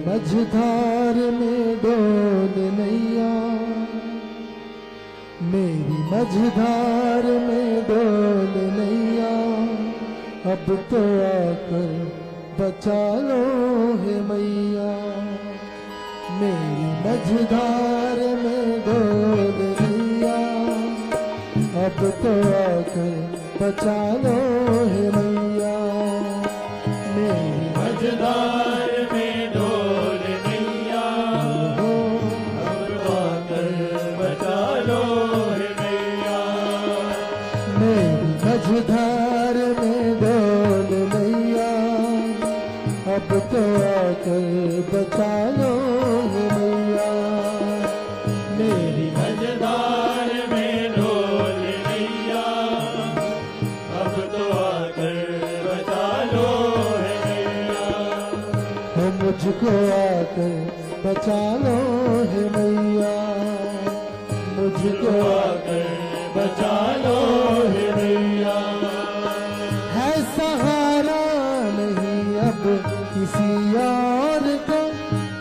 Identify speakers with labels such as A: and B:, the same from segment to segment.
A: मझधार में डोल नैया, मेरी मझधार में डोल नैया, अब तो आकर बचा लो हे मैया। मेरी मझधार में डोल नैया, अब तो आकर बचा लो हे मैया। मेरी
B: मझधार में डोल नैया, अब तो आकर बचा लो हे मैया।
A: मेरी मझधार में डोल नैया, अब तो आकर बचा लो हे मैया।
B: मेरी मझधार में डोल नैया, अब तो आकर बचा लो हे मैया।
A: हो मुझको आकर बचा लो हे मैया, मुझको
B: आकर बचा लो हे मैया।
A: है सहारा नहीं अब किसी और को,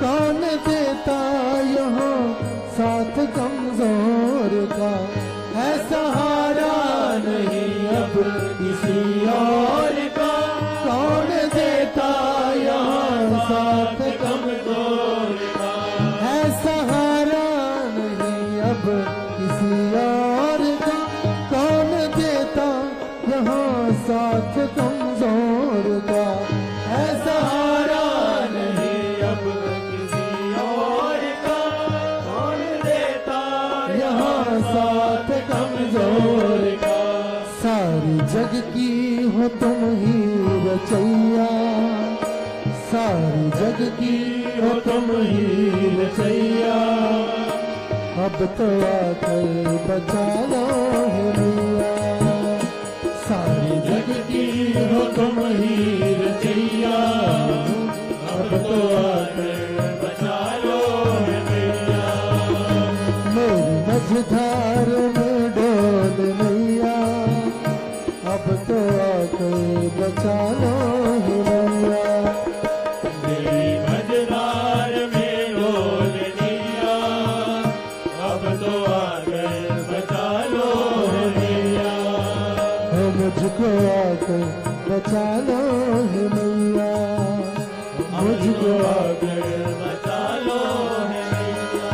A: कौन देता यहाँ साथ कमजोर का। है सहारा नहीं अब किसी और का, कौन देता यहाँ साथ
B: कमजोर का।
A: है सहारा नहीं अब किसी और का, कौन देता यहाँ साथ कमजोर का। है सहारा
B: नहीं अब किसी और का, कौन देता
A: यहाँ साथ कमजोर
B: का।
A: सारी जग की हो तुम ही रचैया, सारी जग की हो तुम ही रचैया, अब तो आकर बचा लो हे मैया। सारी जग की हो तुम ही रचैया,
B: अब तो आकर बचा लो हे मैया।
A: मेरी मझधार में डोल नैया, अब तो आकर बचा लो हे मैया।
B: मेरी मझधार में डोल नैया, अब तो आकर बचा लो हे मैया।
A: हो मुझको आकर बचा लो हे मैया, मुझको
B: आकर बचा लो हे मैया।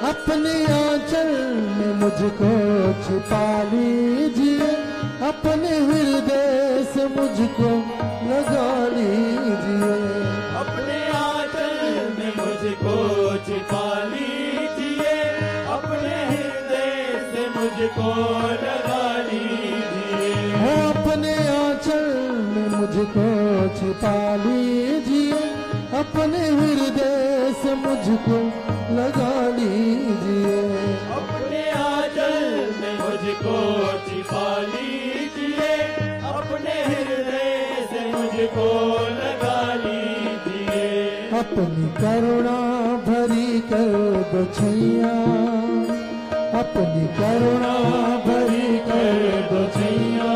A: अपने आंचल में मुझको छिपा लीजिए, अपने हृदय से मुझको लगा लीजिए।
B: अपने आंचल में मुझको छिपा लीजिए, अपने हृदय से मुझको लगा लीजिए।
A: हो अपने आंचल में मुझको छिपा लीजिए, अपने हृदय से मुझको लगा लीजिए।
B: अपने आंचल में मुझको छिपा लीजिए, अपने हृदय से मुझको लगा लीजिए।
A: अपनी करुणा भरी कर दो छैया, अपनी करुणा भरी कर दो छैया।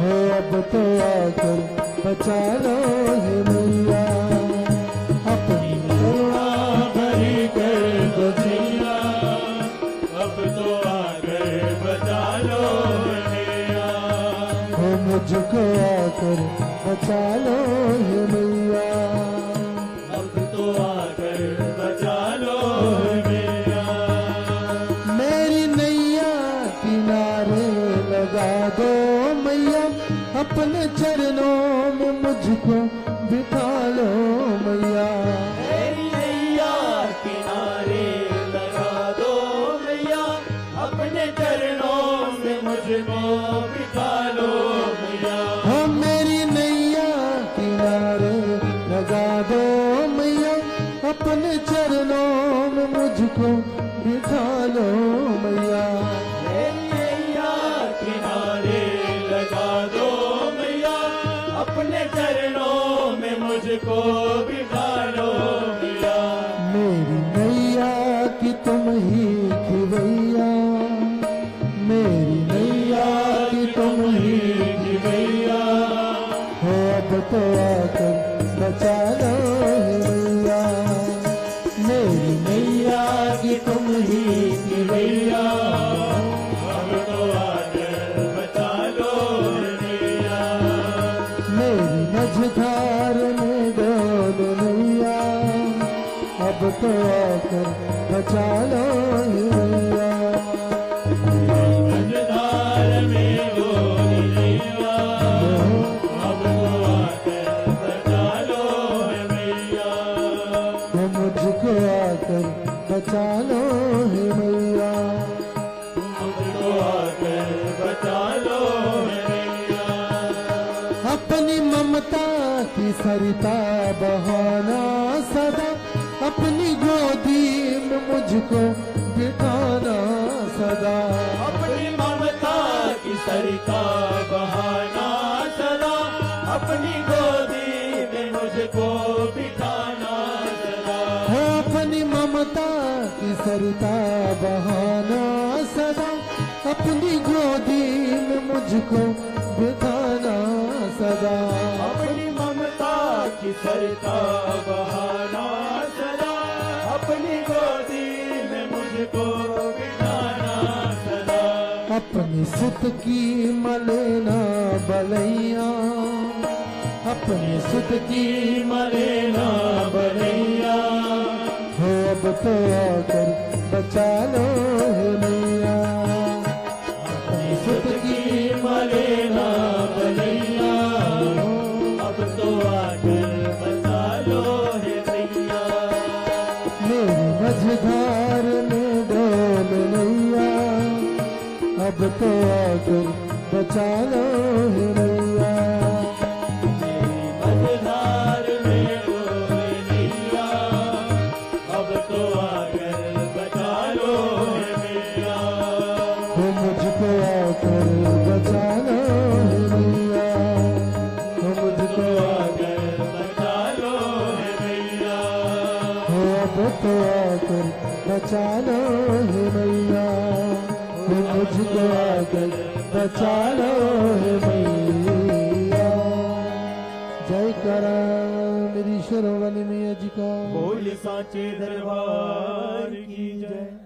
A: हो अब तो आकर बचा लो हे मैया, अपनी करुणा भरी कर दो छैया।
B: अब तो आकर बचा लो हे मैया।
A: हो मुझको आकर बचा लो हे मैया।
B: अब तो आकर बचा लो हे मैया।
A: मेरी नैया किनारे लगा दो मैया, अपने चरणों में मुझको बिठा लो मैया।
B: मेरी नैया किनारे लगा दो मैया, अपने चरणों में मुझको बिठा लो मैया।
A: हो मेरी नैया किनारे लगा दो मैया, अपने चरणों में मुझको बिठा लो मैया।
B: मेरी नैया किनारे लगा दो मैया, अपने चरणों में मुझको बिठा लो मैया।
A: मेरी नैया की तुम ही खिवैया, मेरी नैया की तुम ही खिवैया। हो अब तो आकर बचा लो हे तो आकर बचा लो हे मैया।
B: मझधार में गोरी नैया, अब तो आकर बचा लो हे मैया।
A: तो मुझको आकर बचा लो हे मैया।
B: मुझको आकर बचा लो हे मैया।
A: अपनी ममता की सरिता बहाना सदा, अपनी गोदी में मुझको बिठाना सदा।
B: अपनी ममता की सरिता बहाना सदा, अपनी गोदी में मुझको बिठाना सदा।
A: है अपनी ममता की सरिता बहाना सदा, अपनी गोदी में मुझको बिठाना सदा।
B: अपनी ममता की सरिता बहाना सदा, अपनी गोदी में मुझको बिठाना सदा।
A: अपनी सुत की मलेना बलैया, अपनी सुत की
B: मलेना बलैया,
A: हो अब तो आकर बचा लो हे मैया।
B: अपनी सुत की मलेना बलैया, अब तो आकर बचा लो हे मैया।
A: मेरी मझधार में डोल नैया, अब तो आकर बचा लो हे मैया।
B: मेरी मझधार में डोल नैया, अब तो आकर बचा लो हे मैया।
A: हो मुझको आकर बचा लो हे मैया। हो मुझको
B: आकर बचा लो हे मैया।
A: हो अब तो आकर बचा लो हे मैया। हो मुझको आकर बचा लो हे मैया। जय करा मेरी शेरों वाली मैया जी का।
B: बोल साचे दरबार की जय।